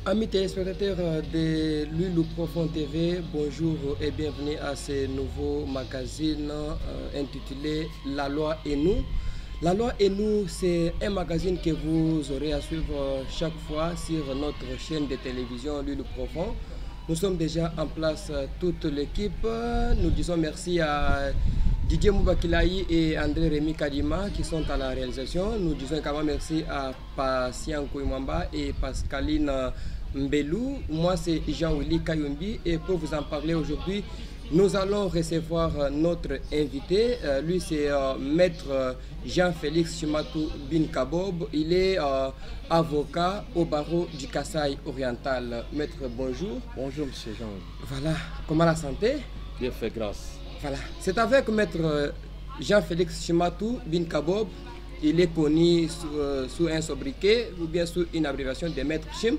Amis téléspectateurs de L'Huile Profond TV, bonjour et bienvenue à ce nouveau magazine intitulé La Loi et nous. La Loi et nous, c'est un magazine que vous aurez à suivre chaque fois sur notre chaîne de télévision L'Huile Profond. Nous sommes déjà en place, toute l'équipe. Nous disons merci à Didier Moubakilaï et André Rémi Kadima qui sont à la réalisation. Nous disons également merci à Patient Kouimamba et Pascaline Mbelou. Moi, c'est Jean-Willy Kayumbi et pour vous en parler aujourd'hui, nous allons recevoir notre invité. Lui, c'est Maître Jean-Félix Chimatou Bin Kabob. Il est avocat au barreau du Kasaï oriental. Maître, bonjour. Bonjour, monsieur Jean. Voilà, comment la santé? Bien fait, grâce. Voilà, c'est avec Maître Jean-Félix Chimatou Bin Kabob. Il est connu sous un sobriquet ou bien sous une abréviation de Maître Chim.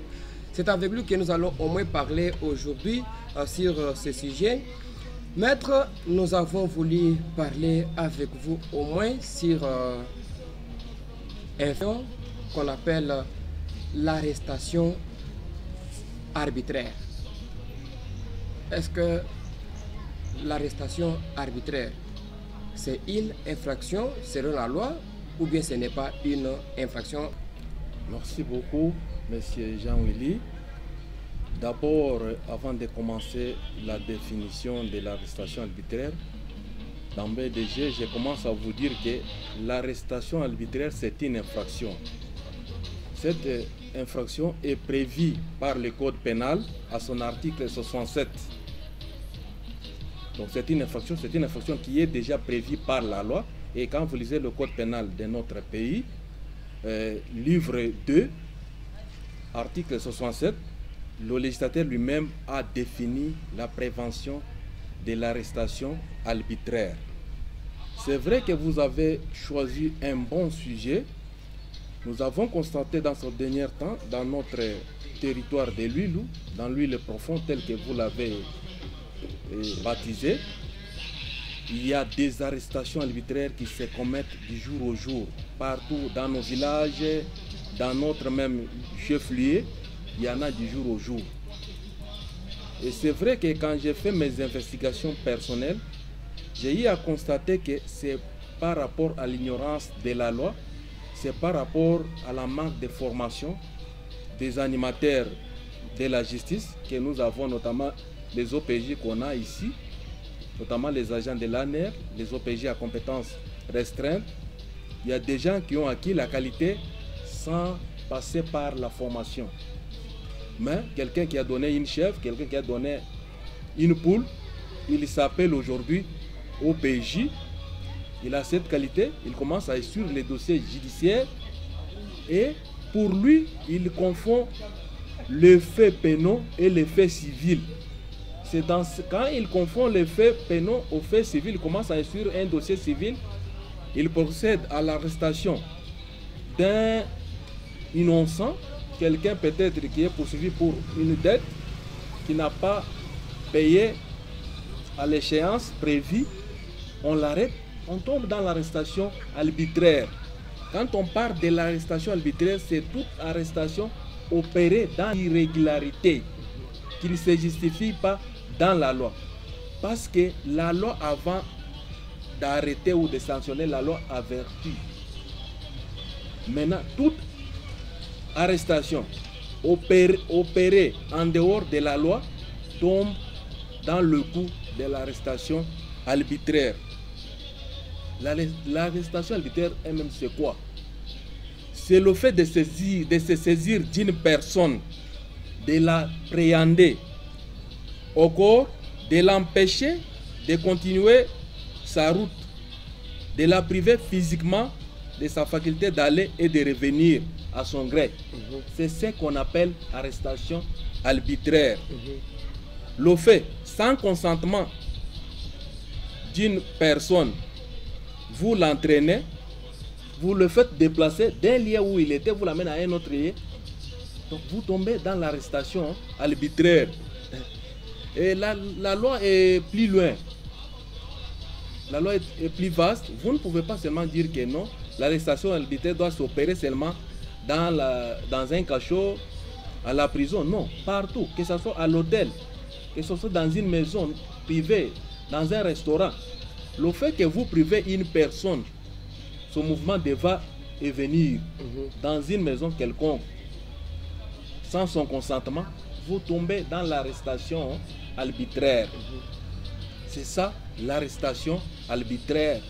C'est avec lui que nous allons au moins parler aujourd'hui sur ce sujet. Maître, nous avons voulu parler avec vous au moins sur un fait qu'on appelle l'arrestation arbitraire. Est-ce que l'arrestation arbitraire, c'est une infraction selon la loi ou bien ce n'est pas une infraction? Merci beaucoup, monsieur Jean-Willy. D'abord, avant de commencer la définition de l'arrestation arbitraire, dans BDG, je commence à vous dire que l'arrestation arbitraire, c'est une infraction. Cette infraction est prévue par le Code pénal à son article 67. Donc c'est une infraction qui est déjà prévue par la loi. Et quand vous lisez le Code pénal de notre pays, livre 2, article 67, le législateur lui-même a défini la prévention de l'arrestation arbitraire. C'est vrai que vous avez choisi un bon sujet. Nous avons constaté dans ce dernier temps, dans notre territoire de l'Huile, dans l'Huile Profond, tel que vous l'avez baptisé, il y a des arrestations arbitraires qui se commettent du jour au jour, partout dans nos villages, dans notre même chef-lieu. Il y en a du jour au jour. Et c'est vrai que quand j'ai fait mes investigations personnelles, j'ai eu à constater que c'est par rapport à l'ignorance de la loi, c'est par rapport à la manque de formation des animateurs de la justice que nous avons, notamment les OPJ qu'on a ici, notamment les agents de l'ANER, les OPJ à compétences restreintes. Il y a des gens qui ont acquis la qualité sans passer par la formation. Mais quelqu'un qui a donné une chèvre, quelqu'un qui a donné une poule, il s'appelle aujourd'hui OPJ. Il a cette qualité, il commence à instruire les dossiers judiciaires et pour lui, il confond les faits pénaux et les faits civils. C'est quand il confond les faits pénaux aux faits civils, il commence à instruire un dossier civil, il procède à l'arrestation d'un innocent, quelqu'un peut-être qui est poursuivi pour une dette, qui n'a pas payé à l'échéance prévue, on l'arrête, on tombe dans l'arrestation arbitraire. Quand on parle de l'arrestation arbitraire, c'est toute arrestation opérée dans l'irrégularité, qui ne se justifie pas dans la loi. Parce que la loi, avant d'arrêter ou de sanctionner, la loi avertit. Maintenant, toute arrestation opérée en dehors de la loi tombe dans le coup de l'arrestation arbitraire. L'arrestation arbitraire elle-même, c'est quoi? C'est le fait de se saisir d'une personne, de la préhender au corps, de l'empêcher de continuer sa route, de la priver physiquement de sa faculté d'aller et de revenir à son gré. C'est ce qu'on appelle arrestation arbitraire. Le fait, sans consentement d'une personne, vous l'entraînez, vous le faites déplacer d'un lieu où il était, vous l'amenez à un autre lieu. Donc vous tombez dans l'arrestation arbitraire. Et la loi est plus loin. La loi est plus vaste. Vous ne pouvez pas seulement dire que non, l'arrestation arbitraire doit s'opérer seulement dans un cachot, à la prison, non, partout, que ce soit à l'hôtel, que ce soit dans une maison privée, dans un restaurant. Le fait que vous privez une personne, ce mouvement de va et venir dans une maison quelconque, sans son consentement, vous tombez dans l'arrestation arbitraire. C'est ça, l'arrestation arbitraire.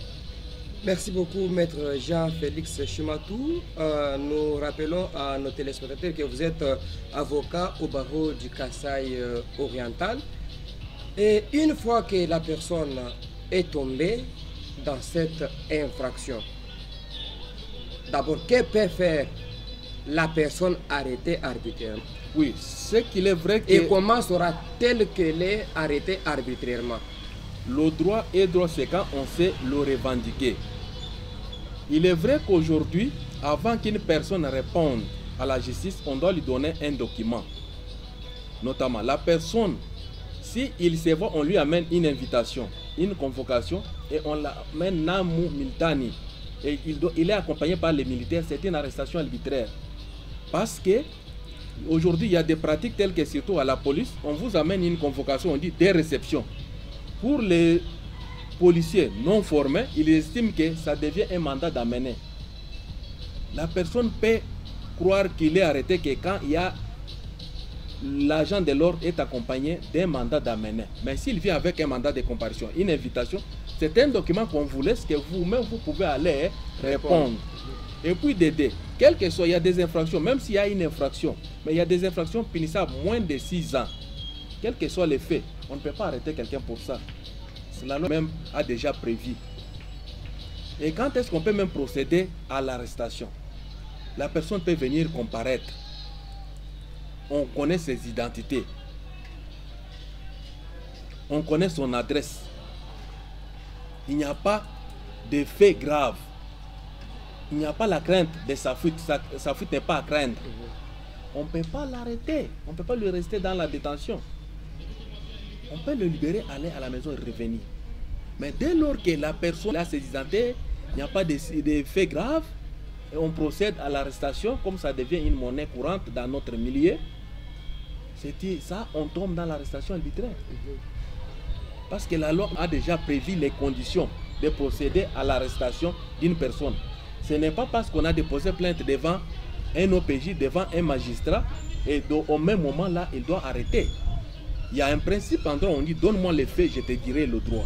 Merci beaucoup, Maître Jean-Félix Chimatou. Nous rappelons à nos téléspectateurs que vous êtes avocat au barreau du Kasaï oriental. Et une fois que la personne est tombée dans cette infraction, d'abord, que peut faire la personne arrêtée arbitrairement? Oui, ce qu'il est vrai que... Et comment sera-t-elle qu'elle est arrêtée arbitrairement? Le droit est droit, c'est quand on sait le revendiquer. Il est vrai qu'aujourd'hui, avant qu'une personne réponde à la justice, on doit lui donner un document. Notamment, la personne, s'il se voit, on lui amène une invitation, une convocation, et on l'amène Namu Miltani. Et il est accompagné par les militaires, c'est une arrestation arbitraire. Parce que aujourd'hui, il y a des pratiques telles que, surtout à la police, on vous amène une convocation, on dit des réceptions. Pour les policiers non formés, ils estiment que ça devient un mandat d'amener. La personne peut croire qu'il est arrêté que quand il y a l'agent de l'ordre est accompagné d'un mandat d'amener. Mais s'il vient avec un mandat de comparution, une invitation, c'est un document qu'on vous laisse que vous-même vous pouvez aller répondre. Et puis d'aider. Quel que soit, il y a des infractions, même s'il y a une infraction, mais il y a des infractions punissables moins de 6 ans. Quels que soient les faits, on ne peut pas arrêter quelqu'un pour ça. La loi même a déjà prévu. Et quand est-ce qu'on peut même procéder à l'arrestation? La personne peut venir comparaître. On connaît ses identités. On connaît son adresse. Il n'y a pas de faits graves. Il n'y a pas la crainte de sa fuite. Sa fuite n'est pas à craindre. On ne peut pas l'arrêter. On ne peut pas lui rester dans la détention. On peut le libérer, aller à la maison et revenir. Mais dès lors que la personne a ses identités, il n'y a pas de faits graves, et on procède à l'arrestation, comme ça devient une monnaie courante dans notre milieu, ça, on tombe dans l'arrestation arbitraire. Parce que la loi a déjà prévu les conditions de procéder à l'arrestation d'une personne. Ce n'est pas parce qu'on a déposé plainte devant un OPJ, devant un magistrat, et au même moment là, il doit arrêter. Il y a un principe en droit, on dit donne-moi les faits, je te dirai le droit.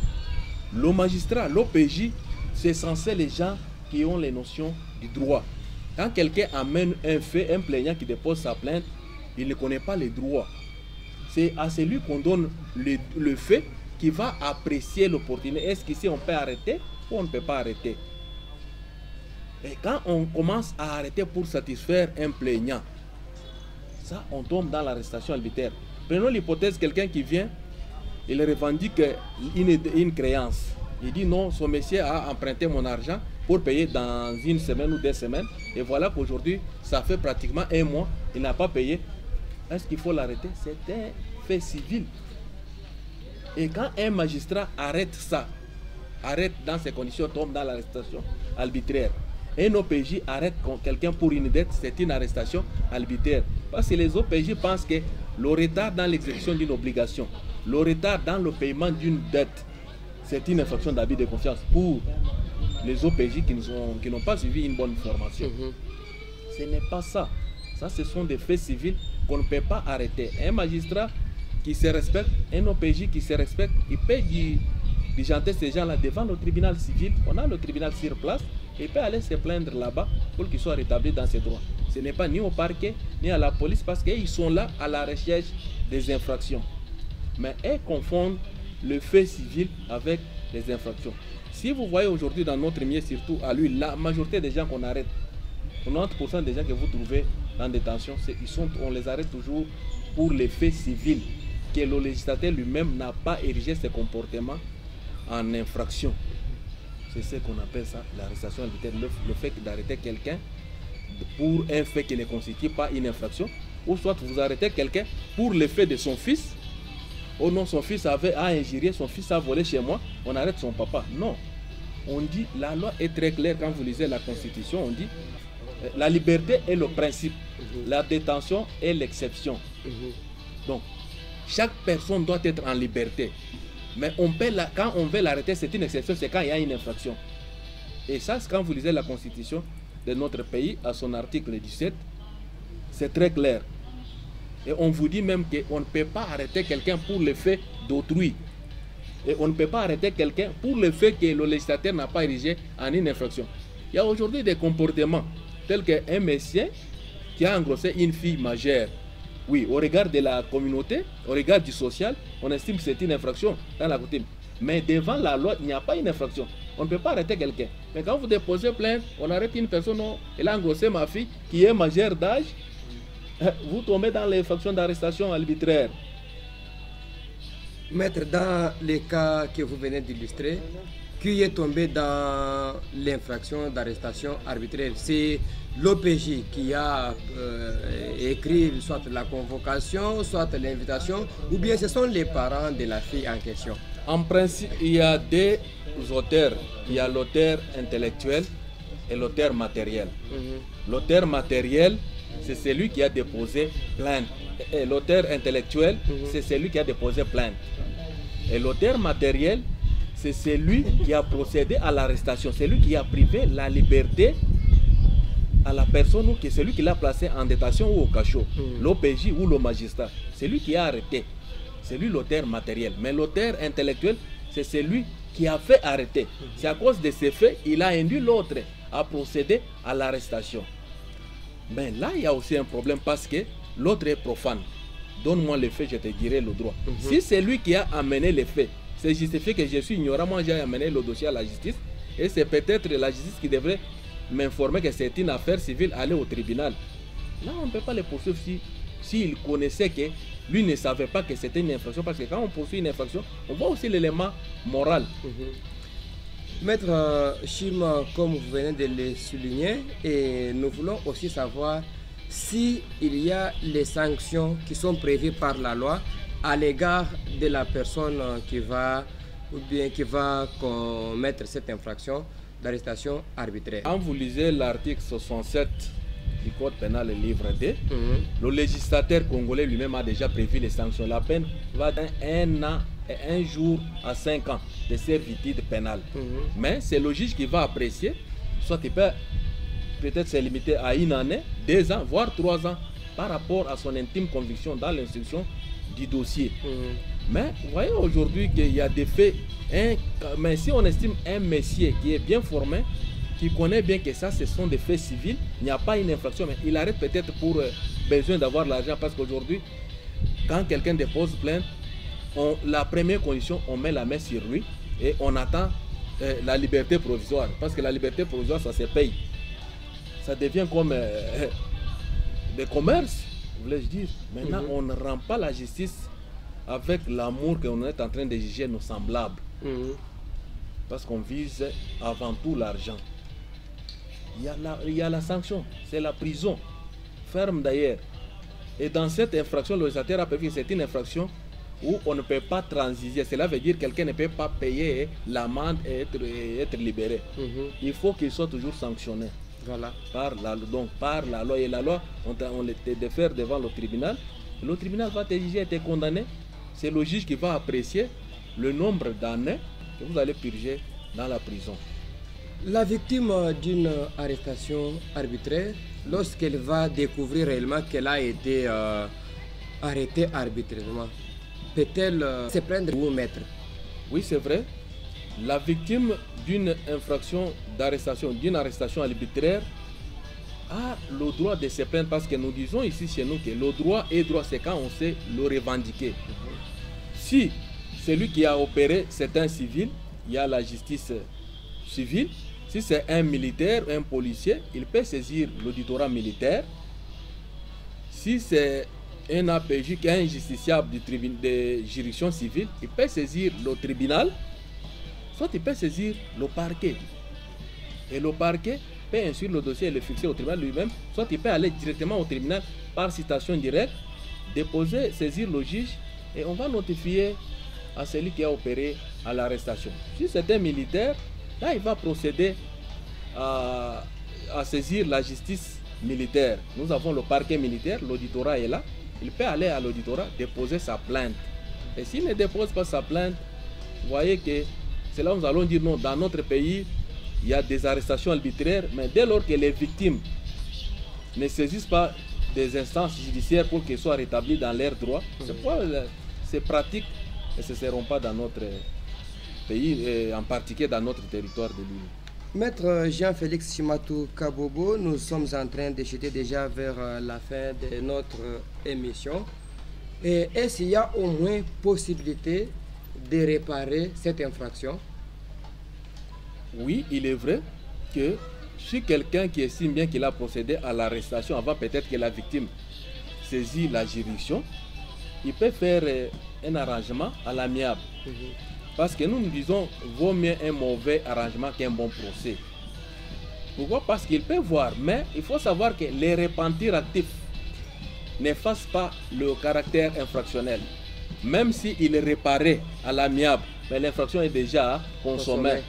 Le magistrat, l'OPJ, c'est censé les gens qui ont les notions du droit. Quand quelqu'un amène un fait, un plaignant qui dépose sa plainte, il ne connaît pas les droits. C'est à celui qu'on donne le fait qui va apprécier l'opportunité. Est-ce qu'ici on peut arrêter ou on ne peut pas arrêter? Et quand on commence à arrêter pour satisfaire un plaignant, ça, on tombe dans l'arrestation arbitraire. Prenons l'hypothèse, quelqu'un qui vient, il revendique une créance. Il dit non, son monsieur a emprunté mon argent pour payer dans une semaine ou 2 semaines. Et voilà qu'aujourd'hui, ça fait pratiquement 1 mois, il n'a pas payé. Est-ce qu'il faut l'arrêter? C'est un fait civil. Et quand un magistrat arrête ça, arrête dans ces conditions, tombe dans l'arrestation arbitraire. Un OPJ arrête quelqu'un pour une dette, c'est une arrestation arbitraire. Parce que les OPJ pensent que le retard dans l'exécution d'une obligation, le retard dans le paiement d'une dette, c'est une infraction d'abus de confiance pour les OPJ qui n'ont pas suivi une bonne formation. Ce n'est pas ça. Ça, ce sont des faits civils qu'on ne peut pas arrêter. Un magistrat qui se respecte, un OPJ qui se respecte, il peut diligenter ces gens-là devant le tribunal civil. On a le tribunal sur place. Il peut aller se plaindre là-bas pour qu'ils soient rétablis dans ses droits. Ce n'est pas ni au parquet, ni à la police, parce qu'ils sont là à la recherche des infractions. Mais ils confondent le fait civil avec les infractions. Si vous voyez aujourd'hui dans notre milieu, surtout à lui, la majorité des gens qu'on arrête, 90% des gens que vous trouvez en détention, on les arrête toujours pour les faits civils, que le législateur lui-même n'a pas érigé ses comportements en infraction. C'est ce qu'on appelle ça, l'arrestation arbitraire, le fait d'arrêter quelqu'un pour un fait qui ne constitue pas une infraction, ou soit vous arrêtez quelqu'un pour le fait de son fils. Oh non, son fils a injurié, son fils a volé chez moi, on arrête son papa. Non. On dit, la loi est très claire quand vous lisez la Constitution, on dit, la liberté est le principe. La détention est l'exception. Donc, chaque personne doit être en liberté. Mais quand on veut l'arrêter, c'est une exception, c'est quand il y a une infraction. Et ça, quand vous lisez la Constitution de notre pays, à son article 17, c'est très clair. Et on vous dit même qu'on ne peut pas arrêter quelqu'un pour le fait d'autrui. Et on ne peut pas arrêter quelqu'un pour le fait que le législateur n'a pas érigé en une infraction. Il y a aujourd'hui des comportements tels qu'un monsieur qui a engrossé une fille majeure. Oui, au regard de la communauté, au regard du social, on estime que c'est une infraction dans la coutume. Mais devant la loi, il n'y a pas une infraction. On ne peut pas arrêter quelqu'un. Mais quand vous déposez plainte, on arrête une personne, non, elle a engrossé ma fille qui est majeure d'âge, vous tombez dans l'infraction d'arrestation arbitraire. Maître, dans les cas que vous venez d'illustrer, qui est tombé dans l'infraction d'arrestation arbitraire? C'est l'OPJ qui a écrit soit la convocation, soit l'invitation, ou bien ce sont les parents de la fille en question? En principe, il y a deux auteurs. Il y a l'auteur intellectuel et l'auteur matériel. L'auteur matériel, c'est celui qui a déposé plainte. Et l'auteur intellectuel, c'est celui qui a déposé plainte. Et l'auteur matériel, c'est celui qui a procédé à l'arrestation, celui qui a privé la liberté à la personne ou c'est celui qui l'a placé en détention ou au cachot, l'OPJ ou le magistrat. C'est lui qui a arrêté. C'est lui l'auteur matériel. Mais l'auteur intellectuel, c'est celui qui a fait arrêter. C'est à cause de ces faits, il a induit l'autre à procéder à l'arrestation. Mais là, il y a aussi un problème parce que l'autre est profane. Donne-moi les faits, je te dirai le droit. Si c'est lui qui a amené les faits, c'est justifié que je suis ignorant, moi j'ai amené le dossier à la justice et c'est peut-être la justice qui devrait m'informer que c'est une affaire civile, aller au tribunal. Là, on ne peut pas le poursuivre s'il connaissait que lui ne savait pas que c'était une infraction, parce que quand on poursuit une infraction, on voit aussi l'élément moral. Maître Chima, comme vous venez de le souligner, et nous voulons aussi savoir s'il y a les sanctions qui sont prévues par la loi à l'égard de la personne qui va commettre cette infraction d'arrestation arbitraire. Quand vous lisez l'article 67 du Code pénal, le livre 2, le législateur congolais lui-même a déjà prévu les sanctions. La peine va d'un an et 1 jour à 5 ans de servitude pénale. Mais c'est le juge qui va apprécier, soit il peut peut-être se limiter à 1 année, 2 ans, voire 3 ans, par rapport à son intime conviction dans l'instruction du dossier. Mais vous voyez aujourd'hui qu'il y a des faits, mais si on estime un messier qui est bien formé, qui connaît bien que ça, ce sont des faits civils, il n'y a pas une infraction, mais il arrête peut-être pour besoin d'avoir l'argent, parce qu'aujourd'hui, quand quelqu'un dépose plainte, la première condition, on met la main sur lui et on attend la liberté provisoire, parce que la liberté provisoire, ça se paye. Ça devient comme des commerces, voulais-je dire. Maintenant, on ne rend pas la justice avec l'amour qu'on est en train de juger nos semblables. Parce qu'on vise avant tout l'argent. Il y a la sanction, c'est la prison, ferme d'ailleurs. Et dans cette infraction, le législateur a prévu que c'est une infraction où on ne peut pas transiger. Cela veut dire que quelqu'un ne peut pas payer l'amende et être libéré. Il faut qu'il soit toujours sanctionné. Voilà. Par la loi. Et la loi, on te défère devant le tribunal. Le tribunal va te juger et te condamner. C'est le juge qui va apprécier le nombre d'années que vous allez purger dans la prison. La victime d'une arrestation arbitraire, lorsqu'elle va découvrir réellement qu'elle a été arrêtée arbitrairement, peut-elle se prendre ou mettre? Oui, c'est vrai. La victime d'une infraction d'arrestation, d'une arrestation arbitraire, a le droit de se plaindre, parce que nous disons ici chez nous que le droit est droit, c'est quand on sait le revendiquer. Si celui qui a opéré c'est un civil, il y a la justice civile. Si c'est un militaire, un policier, il peut saisir l'auditorat militaire. Si c'est un APJ, un justiciable de juridiction civile, il peut saisir le tribunal, soit il peut saisir le parquet. Et le parquet peut instruire le dossier et le fixer au tribunal lui-même, soit il peut aller directement au tribunal par citation directe, déposer, saisir le juge, et on va notifier à celui qui a opéré à l'arrestation. Si c'est un militaire, là il va procéder à saisir la justice militaire. Nous avons le parquet militaire, l'auditorat est là. Il peut aller à l'auditorat, déposer sa plainte. Et s'il ne dépose pas sa plainte, vous voyez que c'est là où nous allons dire non, dans notre pays, il y a des arrestations arbitraires, mais dès lors que les victimes ne saisissent pas des instances judiciaires pour qu'elles soient rétablies dans leurs droits, c'est pourquoi ces pratiques ne se seront pas dans notre pays, et en particulier dans notre territoire de l'île. Maître Jean-Félix Chimatou Kabobo, nous sommes en train de jeter déjà vers la fin de notre émission. Et est-ce qu'il y a au moins possibilité de réparer cette infraction? Oui, il est vrai que si quelqu'un qui estime bien qu'il a procédé à l'arrestation avant peut-être que la victime saisit la juridiction, il peut faire un arrangement à l'amiable. Parce que nous disons, vaut mieux un mauvais arrangement qu'un bon procès. Pourquoi? Parce qu'il peut voir, mais il faut savoir que les repentis actifs n'effacent pas le caractère infractionnel. Même s'il est réparé à l'amiable, mais l'infraction est déjà consommée.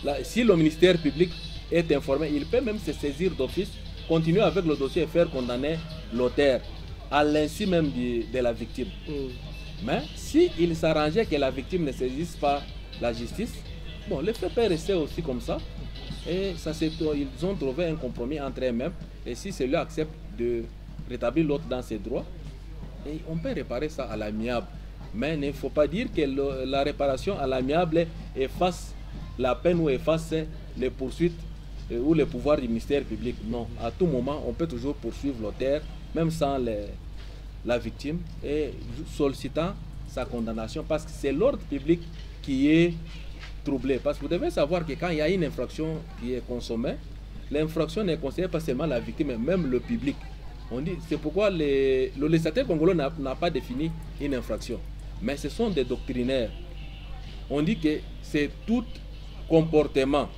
Là, si le ministère public est informé, il peut même se saisir d'office, continuer avec le dossier et faire condamner l'auteur, à l'insu même de la victime. Mais s'il s'arrangeait que la victime ne saisisse pas la justice, bon, les faits peuvent rester aussi comme ça. Et ça, ils ont trouvé un compromis entre eux-mêmes. Et si celui accepte de rétablir l'autre dans ses droits, et on peut réparer ça à l'amiable. Mais il ne faut pas dire que la réparation à l'amiable efface la peine ou efface les poursuites ou les pouvoirs du ministère public. Non, à tout moment, on peut toujours poursuivre l'auteur, même sans la victime, et sollicitant sa condamnation, parce que c'est l'ordre public qui est troublé. Parce que vous devez savoir que quand il y a une infraction qui est consommée, l'infraction ne concerne pas seulement la victime, mais même le public. C'est pourquoi le législateur congolais n'a pas défini une infraction. Mais ce sont des doctrinaires. On dit que c'est tout comportement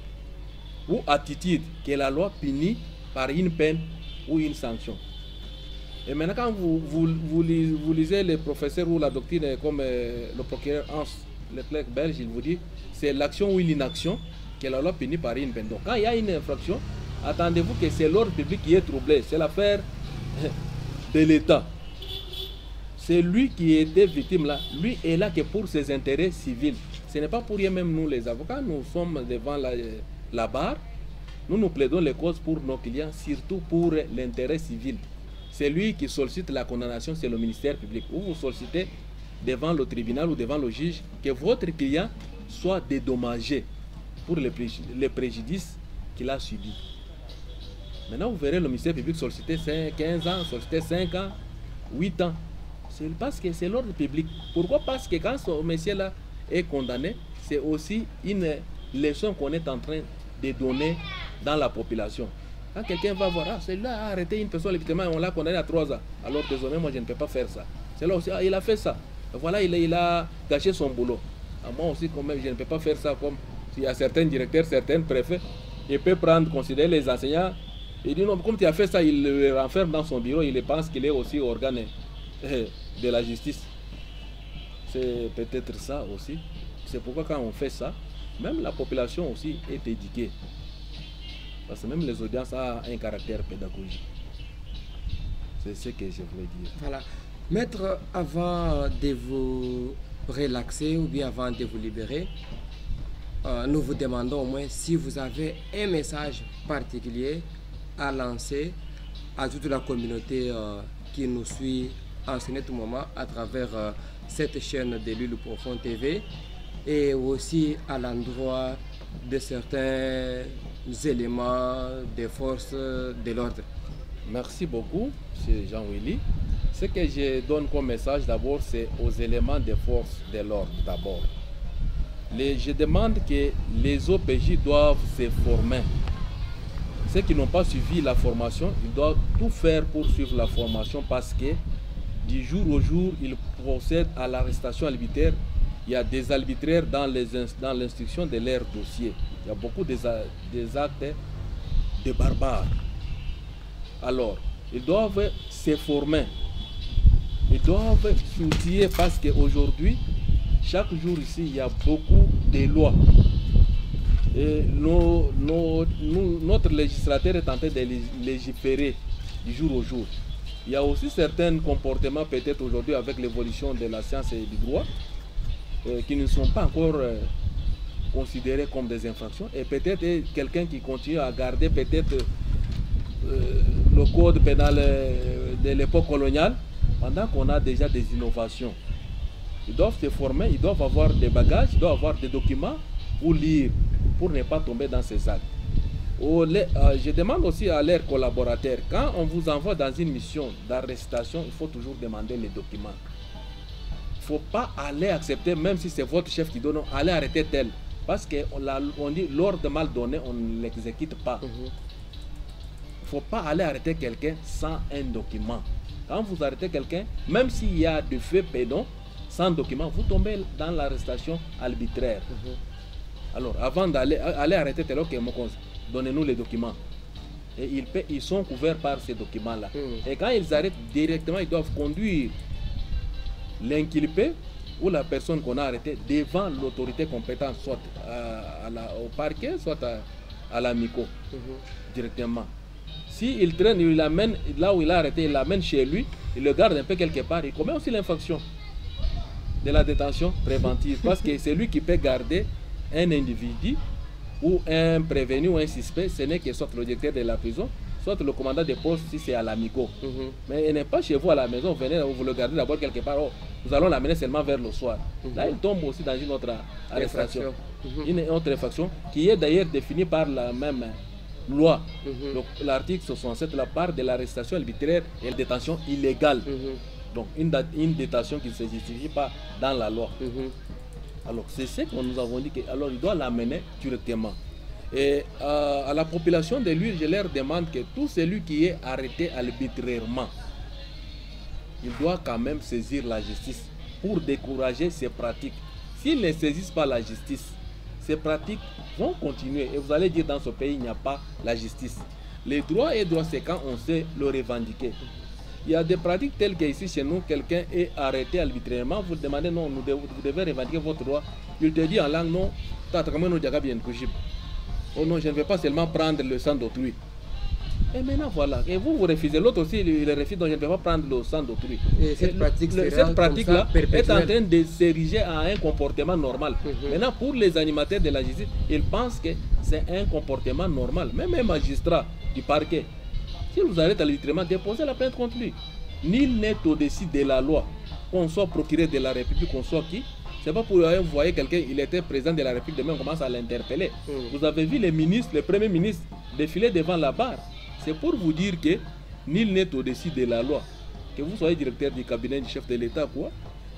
ou attitude que la loi punit par une peine ou une sanction. Et maintenant, quand vous lisez les professeurs ou la doctrine comme le procureur Hans Leclerc belge, il vous dit c'est l'action ou l'inaction que la loi punit par une peine. Donc quand il y a une infraction, attendez-vous que c'est l'ordre public qui est troublé. C'est l'affaire de l'État. C'est lui qui était victime là. Lui est là que pour ses intérêts civils. Ce n'est pas pour rien, même nous les avocats, nous sommes devant la barre. Nous plaidons les causes pour nos clients, surtout pour l'intérêt civil. C'est lui qui sollicite la condamnation, c'est le ministère public. Ou vous sollicitez devant le tribunal ou devant le juge que votre client soit dédommagé pour les préjudices qu'il a subis. Maintenant, vous verrez le ministère public solliciter 15 ans, solliciter 5 ans, 8 ans. C'est parce que c'est l'ordre public. Pourquoi? Parce que quand ce monsieur-là est condamné, c'est aussi une leçon qu'on est en train de donner dans la population. Quand quelqu'un va voir, celui-là a arrêté une personne, évidemment, on l'a condamné à 3 ans. Alors désormais, moi, je ne peux pas faire ça. C'est là aussi, il a fait ça. Voilà, il a gâché son boulot. Moi aussi, quand même, je ne peux pas faire ça comme il y a certains directeurs, certains préfets. Il peut considérer les enseignants. Il dit non, comme tu as fait ça, il le renferme dans son bureau, il pense qu'il est aussi organe de la justice. C'est peut-être ça aussi. C'est pourquoi quand on fait ça, même la population aussi est éduquée. Parce que même les audiences ont un caractère pédagogique. C'est ce que je voulais dire. Voilà. Maître, avant de vous relaxer ou bien avant de vous libérer, nous vous demandons au moins si vous avez un message particulier à lancer à toute la communauté qui nous suit en ce moment à travers cette chaîne de l'Île Profond TV et aussi à l'endroit de certains éléments des forces de l'ordre. Merci beaucoup, M. Jean-Willy. Ce que je donne comme message d'abord, c'est aux éléments des forces de l'ordre d'abord. Je demande que les OPJ doivent se former. Ceux qui n'ont pas suivi la formation, ils doivent tout faire pour suivre la formation parce que du jour au jour, ils procèdent à l'arrestation arbitraire. Il y a des arbitraires dans l'instruction de leur dossier. Il y a beaucoup des actes de barbares. Alors, ils doivent se former. Ils doivent s'outiller parce qu'aujourd'hui, chaque jour ici, il y a beaucoup de lois. Et notre législateur est en train de légiférer du jour au jour. Il y a aussi certains comportements peut-être aujourd'hui avec l'évolution de la science et du droit qui ne sont pas encore considérés comme des infractions. Et peut-être quelqu'un qui continue à garder peut-être le code pénal de l'époque coloniale pendant qu'on a déjà des innovations. Ils doivent se former, ils doivent avoir des bagages, ils doivent avoir des documents pour lire, pour ne pas tomber dans ces actes. Je demande aussi à leurs collaborateurs, quand on vous envoie dans une mission d'arrestation, il faut toujours demander les documents. Il ne faut pas aller accepter, même si c'est votre chef qui donne, allez arrêter tel. Parce qu'on dit, l'ordre mal donné, on ne l'exécute pas. Il ne faut pas aller arrêter quelqu'un sans un document. Quand vous arrêtez quelqu'un, même s'il y a de faits pénaux, sans document, vous tombez dans l'arrestation arbitraire. Alors, avant d'aller arrêter tel autre, donnez-nous les documents. Et ils sont couverts par ces documents-là. Et quand ils arrêtent directement, ils doivent conduire l'inculpé ou la personne qu'on a arrêtée devant l'autorité compétente, soit au parquet, soit à l'amico, directement. S'il traîne, il l'amène là où il a arrêté, il l'amène chez lui, il le garde un peu quelque part, il commet aussi l'infraction de la détention préventive. Parce que c'est lui qui peut garder un individu ou un prévenu ou un suspect, ce n'est que soit le directeur de la prison, soit le commandant de poste si c'est à l'amico. Mais il n'est pas chez vous à la maison, venez, vous le gardez d'abord quelque part, nous allons l'amener seulement vers le soir. Là, il tombe aussi dans une autre arrestation. Une autre infraction qui est d'ailleurs définie par la même loi. L'article 67, la part de l'arrestation arbitraire et la détention illégale. Donc une détention qui ne se justifie pas dans la loi. Alors c'est ce que nous avons dit, alors il doit l'amener directement. Et à la population de l'huile, je leur demande que tout celui qui est arrêté arbitrairement, il doit quand même saisir la justice pour décourager ces pratiques. S'ils ne saisissent pas la justice, ces pratiques vont continuer. Et vous allez dire dans ce pays, il n'y a pas la justice. Les droits et droits, c'est quand on sait le revendiquer. Il y a des pratiques telles qu'ici chez nous, quelqu'un est arrêté arbitrairement, vous demandez non, vous devez revendiquer votre droit. Il te dit en langue non, oh non, je ne vais pas seulement prendre le sang d'autrui. Et maintenant voilà, et vous refusez, l'autre aussi il refuse, donc je ne vais pas prendre le sang d'autrui. Cette pratique-là est en train de s'ériger à un comportement normal. Maintenant pour les animateurs de la justice, ils pensent que c'est un comportement normal. Même un magistrat du parquet, si vous arrêtez arbitrairement, déposez la plainte contre lui. Nul n'est au-dessus de la loi. Qu'on soit procureur de la République, qu'on soit qui, c'est pas pour vous voyez quelqu'un, il était président de la République, demain on commence à l'interpeller. Vous avez vu les ministres, les premiers ministres défiler devant la barre. C'est pour vous dire que nul n'est au-dessus de la loi. Que vous soyez directeur du cabinet du chef de l'État, quoi,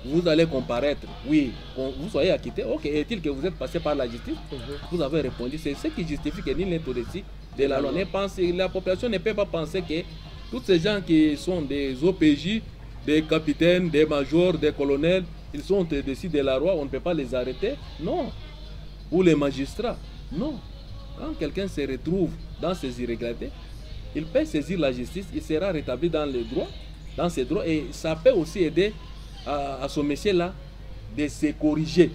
vous allez comparaître. Oui, vous soyez acquitté. Ok, est-il que vous êtes passé par la justice? Vous avez répondu. C'est ce qui justifie que nul n'est au-dessus de la loi. La population ne peut pas penser que tous ces gens qui sont des OPJ, des capitaines, des majors, des colonels, ils sont au-dessus de la loi, on ne peut pas les arrêter. Non. Ou les magistrats. Non. Quand quelqu'un se retrouve dans ces irrégularités, il peut saisir la justice, il sera rétabli dans les droits, dans ses droits, et ça peut aussi aider à ce monsieur-là de se corriger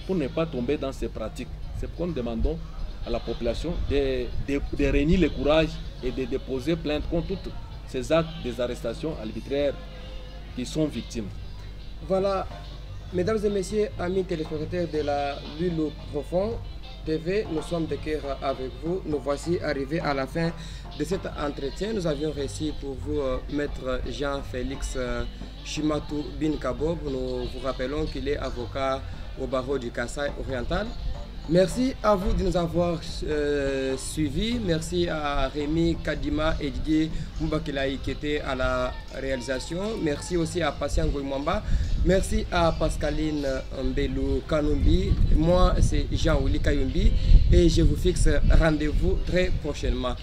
pour ne pas tomber dans ces pratiques. C'est pourquoi nous demandons à la population de réunir le courage et de déposer plainte contre tous ces actes des arrestations arbitraires qui sont victimes. Voilà, mesdames et messieurs, amis téléspectateurs de la L'Huile Profond TV, nous sommes de cœur avec vous. Nous voici arrivés à la fin de cet entretien. Nous avions réussi pour vous, maître Jean-Félix Chimatou Bin Kabob. Nous vous rappelons qu'il est avocat au barreau du Kasaï oriental. Merci à vous de nous avoir suivis. Merci à Rémi Kadima et Didier Moubakilaï qui étaient à la réalisation. Merci aussi à Patient Goymamba. Merci à Pascaline Mbelou Kanumbi. Moi, c'est Jean-Willy Kayumbi et je vous fixe rendez-vous très prochainement.